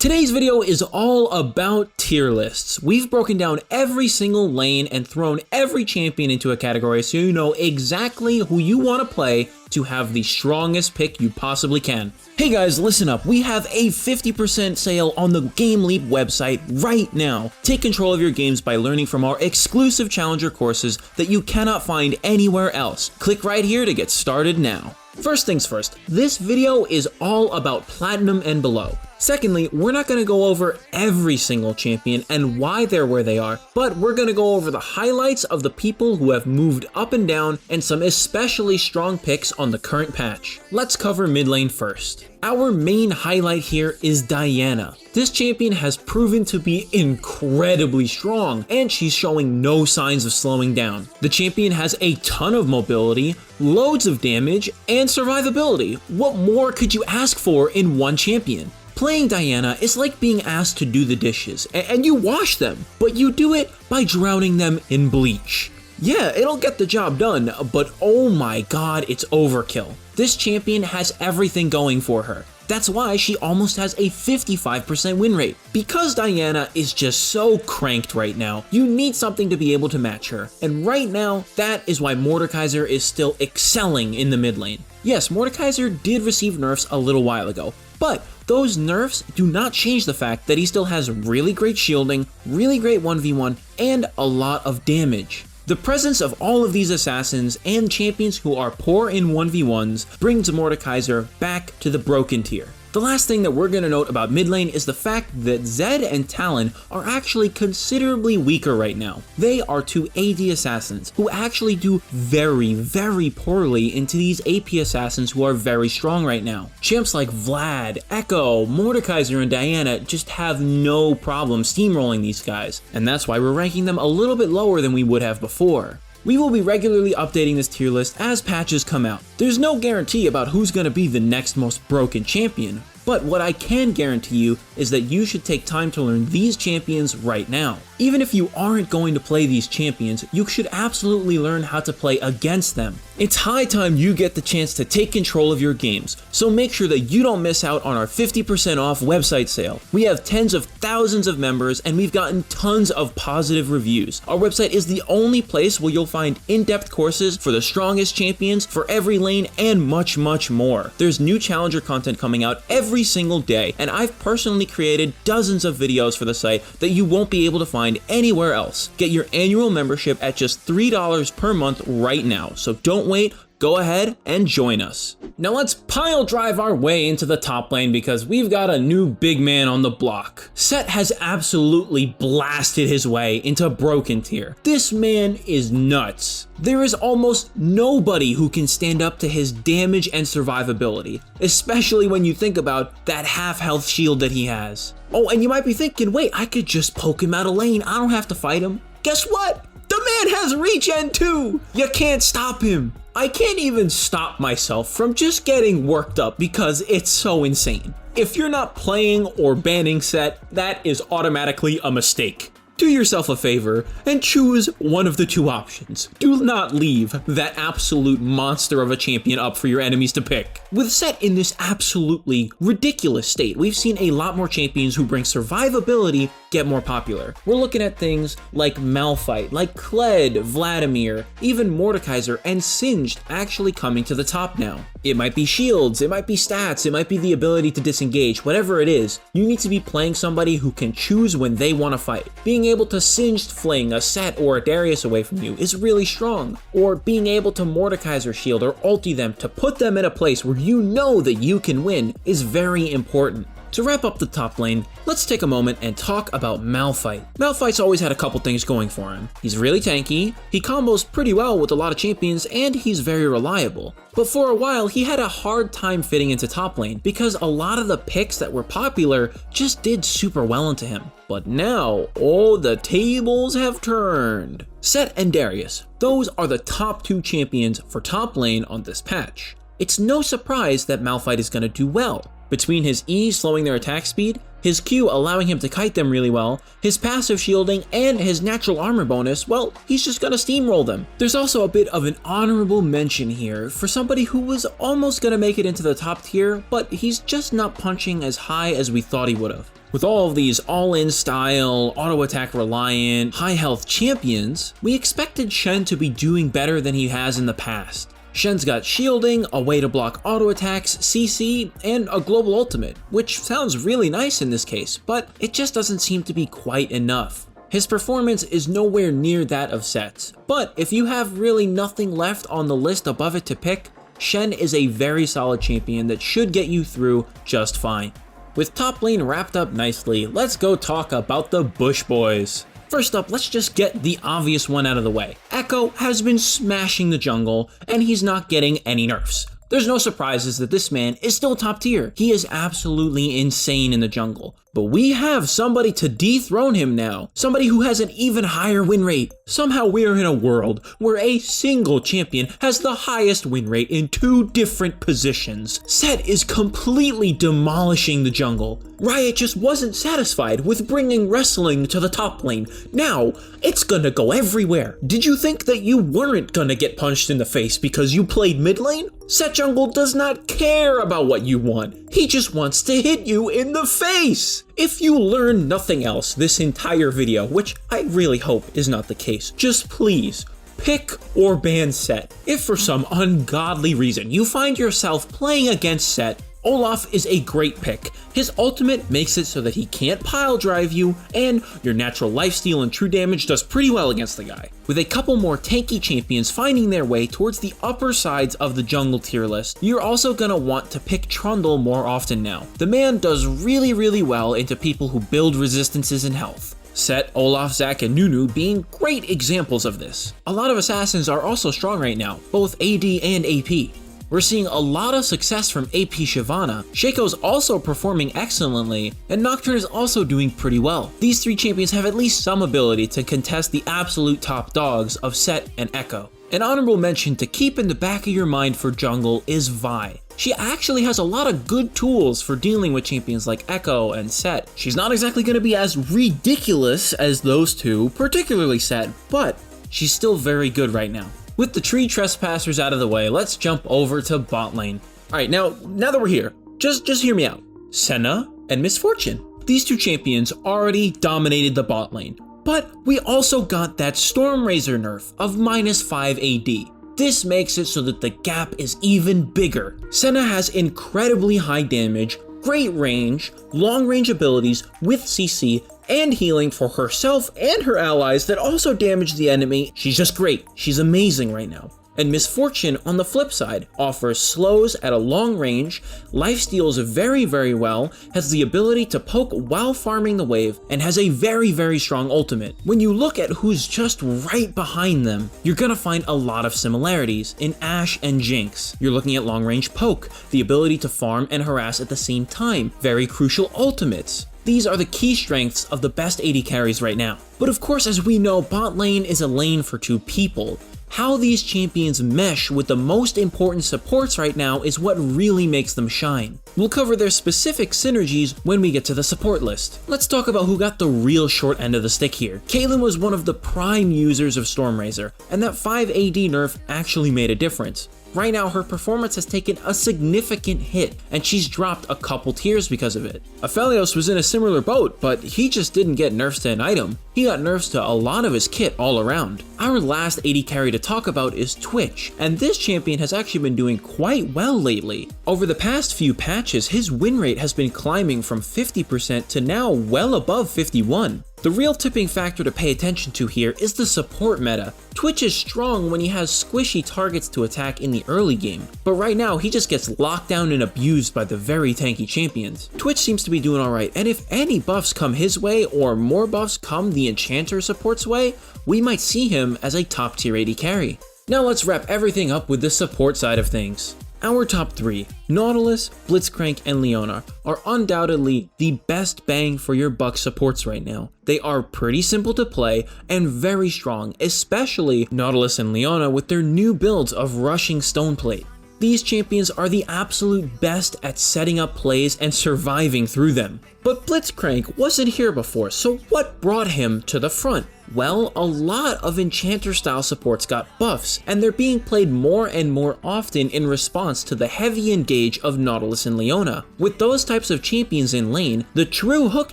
Today's video is all about tier lists. We've broken down every single lane and thrown every champion into a category so you know exactly who you want to play to have the strongest pick you possibly can. Hey guys, listen up. We have a 50% sale on the GameLeap website right now. Take control of your games by learning from our exclusive Challenger courses that you cannot find anywhere else. Click right here to get started now. First things first, this video is all about Platinum and below. Secondly, we're not going to go over every single champion and why they're where they are, but we're going to go over the highlights of the people who have moved up and down and some especially strong picks on the current patch. Let's cover mid lane first. Our main highlight here is Diana. This champion has proven to be incredibly strong, and she's showing no signs of slowing down. The champion has a ton of mobility, loads of damage, and survivability. What more could you ask for in one champion? Playing Diana is like being asked to do the dishes, and you wash them, but you do it by drowning them in bleach. Yeah, it'll get the job done, but oh my god, it's overkill. This champion has everything going for her. That's why she almost has a 55% win rate. Because Diana is just so cranked right now, you need something to be able to match her. And right now, that is why Mordekaiser is still excelling in the mid lane. Yes, Mordekaiser did receive nerfs a little while ago, but those nerfs do not change the fact that he still has really great shielding, really great 1v1, and a lot of damage. The presence of all of these assassins and champions who are poor in 1v1s brings Mordekaiser back to the broken tier. The last thing that we're going to note about mid lane is the fact that Zed and Talon are actually considerably weaker right now. They are two AD assassins who actually do very poorly into these AP assassins who are very strong right now. Champs like Vlad, Echo, Mordekaiser, and Diana just have no problem steamrolling these guys, and that's why we're ranking them a little bit lower than we would have before. We will be regularly updating this tier list as patches come out. There's no guarantee about who's going to be the next most broken champion, but what I can guarantee you is that you should take time to learn these champions right now. Even if you aren't going to play these champions, you should absolutely learn how to play against them. It's high time you get the chance to take control of your games, so make sure that you don't miss out on our 50% off website sale. We have tens of thousands of members and we've gotten tons of positive reviews. Our website is the only place where you'll find in-depth courses for the strongest champions for every lane and much more. There's new Challenger content coming out every single day, and I've personally created dozens of videos for the site that you won't be able to find anywhere else. Get your annual membership at just $3 per month right now, so don't wait. Go ahead and join us. Now let's pile drive our way into the top lane because we've got a new big man on the block. Set has absolutely blasted his way into broken tier. This man is nuts. There is almost nobody who can stand up to his damage and survivability, especially when you think about that half health shield that he has. Oh, and you might be thinking, wait, I could just poke him out of lane. I don't have to fight him. Guess what? The man has regen too. You can't stop him. I can't even stop myself from just getting worked up because it's so insane. If you're not playing or banning Set, that is automatically a mistake. Do yourself a favor and choose one of the two options. Do not leave that absolute monster of a champion up for your enemies to pick. With Set in this absolutely ridiculous state, we've seen a lot more champions who bring survivability get more popular. We're looking at things like Malphite, like Kled, Vladimir, even Mordekaiser, and Singed actually coming to the top now. It might be shields, it might be stats, it might be the ability to disengage, whatever it is, you need to be playing somebody who can choose when they want to fight. Being able to Singed fling a Set or a Darius away from you is really strong, or being able to Mordekaiser shield or ulti them to put them in a place where you know that you can win is very important. To wrap up the top lane, let's take a moment and talk about Malphite. Malphite's always had a couple things going for him. He's really tanky, he combos pretty well with a lot of champions, and he's very reliable. But for a while, he had a hard time fitting into top lane because a lot of the picks that were popular just did super well into him. But now, oh, the tables have turned. Set and Darius, those are the top two champions for top lane on this patch. It's no surprise that Malphite is going to do well. Between his E slowing their attack speed, his Q allowing him to kite them really well, his passive shielding, and his natural armor bonus, well, he's just gonna steamroll them. There's also a bit of an honorable mention here for somebody who was almost gonna make it into the top tier, but he's just not punching as high as we thought he would have. With all of these all-in style, auto-attack reliant, high-health champions, we expected Shen to be doing better than he has in the past. Shen's got shielding, a way to block auto attacks, CC, and a global ultimate, which sounds really nice in this case, but it just doesn't seem to be quite enough. His performance is nowhere near that of Set's, but if you have really nothing left on the list above it to pick, Shen is a very solid champion that should get you through just fine. With top lane wrapped up nicely, let's go talk about the Bush Boys. First up, let's just get the obvious one out of the way. Echo has been smashing the jungle, and he's not getting any nerfs. There's no surprises that this man is still top tier. He is absolutely insane in the jungle. But we have somebody to dethrone him now. Somebody who has an even higher win rate. Somehow we are in a world where a single champion has the highest win rate in 2 different positions. Set is completely demolishing the jungle. Riot just wasn't satisfied with bringing wrestling to the top lane. Now, it's gonna go everywhere. Did you think that you weren't gonna get punched in the face because you played mid lane? Set Jungle does not care about what you want. He just wants to hit you in the face. If you learn nothing else this entire video, which I really hope is not the case, just please pick or ban Set. If for some ungodly reason you find yourself playing against Set, Olaf is a great pick. His ultimate makes it so that he can't pile drive you, and your natural lifesteal and true damage does pretty well against the guy. With a couple more tanky champions finding their way towards the upper sides of the jungle tier list, you're also gonna want to pick Trundle more often now. The man does really well into people who build resistances and health. Set, Olaf, Zac, and Nunu being great examples of this. A lot of assassins are also strong right now, both AD and AP. We're seeing a lot of success from AP Shyvana, Shaco's also performing excellently, and Nocturne is also doing pretty well. These 3 champions have at least some ability to contest the absolute top dogs of Set and Echo. An honorable mention to keep in the back of your mind for jungle is Vi. She actually has a lot of good tools for dealing with champions like Echo and Set. She's not exactly going to be as ridiculous as those two, particularly Set, but she's still very good right now. With the tree trespassers out of the way, let's jump over to bot lane. Alright, now that we're here, just hear me out. Senna and Miss Fortune. These 2 champions already dominated the bot lane, but we also got that Stormrazor nerf of -5 AD. This makes it so that the gap is even bigger. Senna has incredibly high damage, great range, long range abilities with CC, and healing for herself and her allies that also damage the enemy. She's just great. She's amazing right now. And Miss Fortune, on the flip side, offers slows at a long range, lifesteals very well, has the ability to poke while farming the wave, and has a very strong ultimate. When you look at who's just right behind them, you're gonna find a lot of similarities in Ashe and Jinx. You're looking at long range poke, the ability to farm and harass at the same time, very crucial ultimates. These are the key strengths of the best AD carries right now. But of course, as we know, bot lane is a lane for 2 people. How these champions mesh with the most important supports right now is what really makes them shine. We'll cover their specific synergies when we get to the support list. Let's talk about who got the real short end of the stick here. Caitlyn was one of the prime users of Stormrazor, and that 5 AD nerf actually made a difference. Right now, her performance has taken a significant hit, and she's dropped a couple tiers because of it. Aphelios was in a similar boat, but he just didn't get nerfs to an item. He got nerfs to a lot of his kit all around. Our last AD carry to talk about is Twitch, and this champion has actually been doing quite well lately. Over the past few patches, his win rate has been climbing from 50% to now well above 51%. The real tipping factor to pay attention to here is the support meta. Twitch is strong when he has squishy targets to attack in the early game, but right now he just gets locked down and abused by the very tanky champions. Twitch seems to be doing alright, and if any buffs come his way or more buffs come the Enchanter support's way, we might see him as a top tier AD carry. Now let's wrap everything up with the support side of things. Our top 3, Nautilus, Blitzcrank, and Leona, are undoubtedly the best bang for your buck supports right now. They are pretty simple to play and very strong, especially Nautilus and Leona with their new builds of rushing Stoneplate. These champions are the absolute best at setting up plays and surviving through them. But Blitzcrank wasn't here before, so what brought him to the front? Well, a lot of enchanter style supports got buffs, and they're being played more and more often in response to the heavy engage of Nautilus and Leona. With those types of champions in lane, the true hook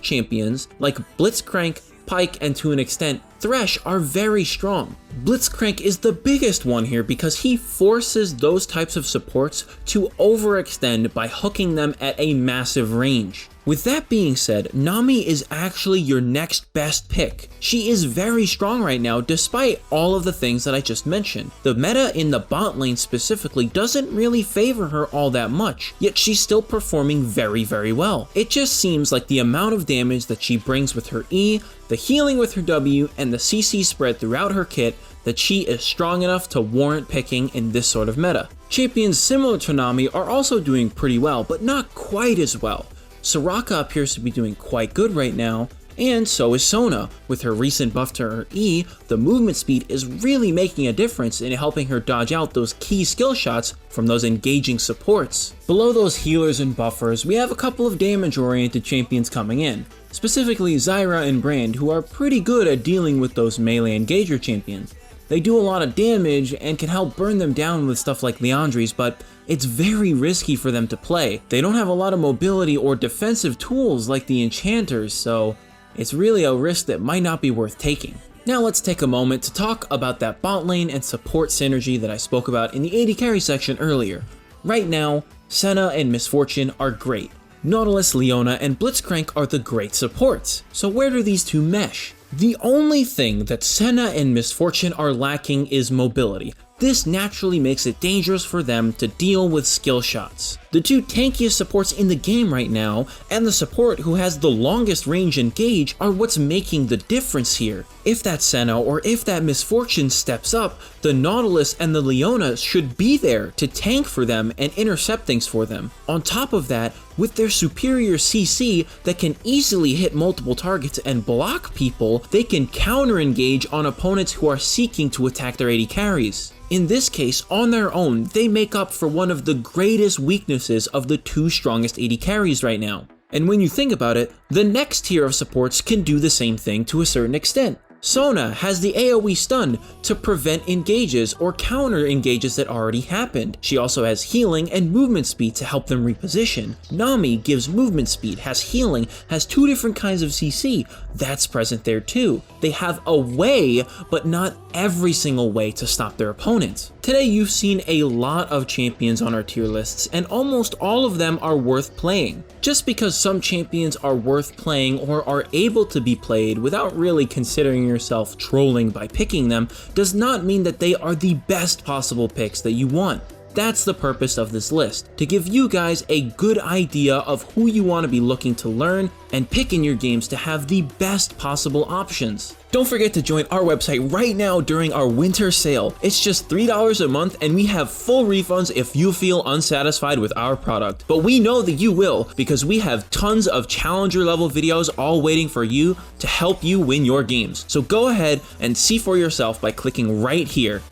champions like Blitzcrank, Pike, and to an extent Thresh are very strong. Blitzcrank is the biggest one here because he forces those types of supports to overextend by hooking them at a massive range. With that being said, Nami is actually your next best pick. She is very strong right now despite all of the things that I just mentioned. The meta in the bot lane specifically doesn't really favor her all that much, yet she's still performing very well. It just seems like the amount of damage that she brings with her E, the healing with her W, and the CC spread throughout her kit that she is strong enough to warrant picking in this sort of meta. Champions similar to Nami are also doing pretty well, but not quite as well. Soraka appears to be doing quite good right now, and so is Sona. With her recent buff to her E, the movement speed is really making a difference in helping her dodge out those key skill shots from those engaging supports. Below those healers and buffers, we have a couple of damage-oriented champions coming in, specifically Zyra and Brand, who are pretty good at dealing with those melee engager champions. They do a lot of damage and can help burn them down with stuff like Leandries, but it's very risky for them to play. They don't have a lot of mobility or defensive tools like the enchanters, so it's really a risk that might not be worth taking. Now let's take a moment to talk about that bot lane and support synergy that I spoke about in the AD carry section earlier. Right now, Senna and Miss Fortune are great. Nautilus, Leona, and Blitzcrank are the great supports. So where do these two mesh? The only thing that Senna and Miss Fortune are lacking is mobility. This naturally makes it dangerous for them to deal with skill shots. The two tankiest supports in the game right now, and the support who has the longest range engage, are what's making the difference here. If that Senna or if that Miss Fortune steps up, the Nautilus and the Leona should be there to tank for them and intercept things for them. On top of that, with their superior CC that can easily hit multiple targets and block people, they can counter-engage on opponents who are seeking to attack their AD carries. In this case, on their own, they make up for one of the greatest weaknesses of the two strongest AD carries right now. And when you think about it, the next tier of supports can do the same thing to a certain extent. Sona has the AoE stun to prevent engages or counter engages that already happened. She also has healing and movement speed to help them reposition. Nami gives movement speed, has healing, has two different kinds of CC. That's present there too. They have a way, but not every single way to stop their opponents. Today you've seen a lot of champions on our tier lists, and almost all of them are worth playing. Just because some champions are worth playing or are able to be played without really considering yourself trolling by picking them does not mean that they are the best possible picks that you want. That's the purpose of this list, to give you guys a good idea of who you want to be looking to learn and pick in your games to have the best possible options. Don't forget to join our website right now during our winter sale. It's just $3 a month and we have full refunds if you feel unsatisfied with our product. But we know that you will, because we have tons of challenger level videos all waiting for you to help you win your games. So go ahead and see for yourself by clicking right here.